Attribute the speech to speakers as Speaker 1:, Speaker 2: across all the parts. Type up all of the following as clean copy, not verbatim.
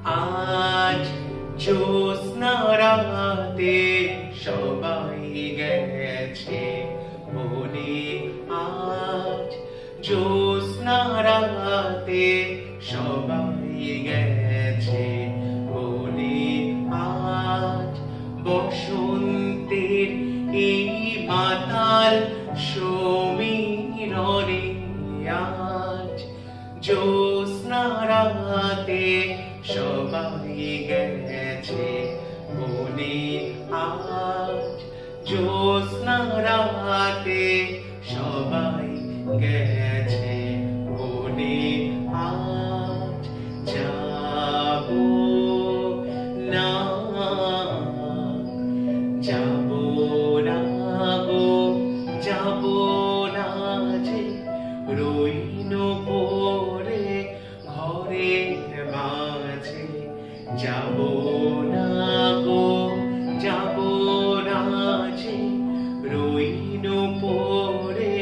Speaker 1: আজ জ্যোৎস্না রাতে সবাই গেছে বনে, আজ জ্যোৎস্না রাতে সবাই গেছে বনে, আজ বসন্তের এই মাতাল সমীরণে, আজ জ্যোৎস্না রাতে সবাই গেছে বনে, আজ জ্যোৎস্না রাতে সবাই গেছে বনে, আজ যাবো না, যাবো না গো, যাবো না যে, রইনো পড়ে ঘরের মাঝে, যাবো না গো, যাবো না যে, রইনো পড়ে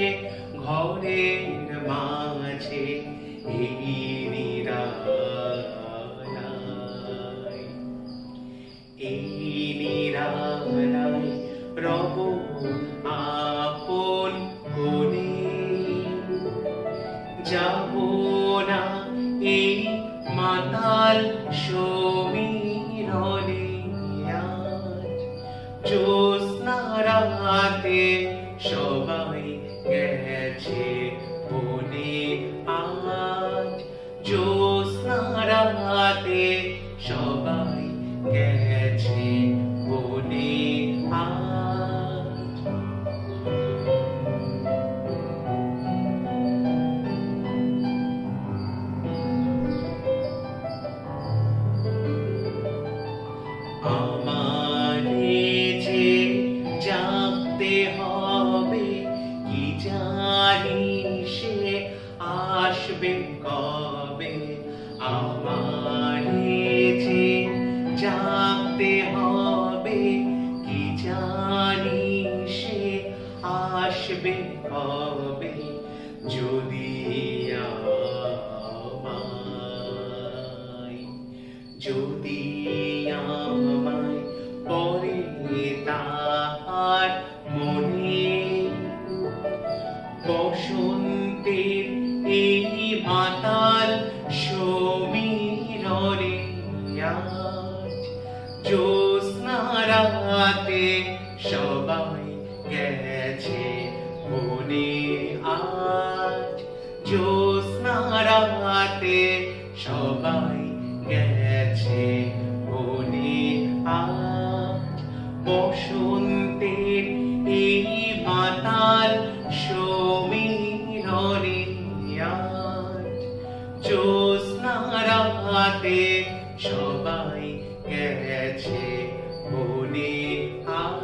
Speaker 1: ঘরের মাঝে, এই নিরালায়, এই নিরালায় রব আপন কোণে, যাবো না এই মাতাল সমীরণে, আজ জ্যোৎস্না রাতে সবাই গেছে বনে, আজ জ্যোৎস্না রাতে সবাই গেছে বনে, আজ আমারে যে জানতে হবে, কি জানি সে আসবে কবে, আমারে যে জানতে হবে, কি জানি সে আসবে কবে, যদি আমায়, যদি আমায় পরে তাহার মনে, বসন্তের এই মাতাল সমীরণে, আজ জ্যোৎস্না রাতে সবাই গেছে বনে, আজ জ্যোৎস্না রাতে সবাই গেছে বনে, আজ বসন্তের এই মাতাল সমীরণে, আজ জ্যোৎস্না রাতে সবাই গেছে বনে, আজ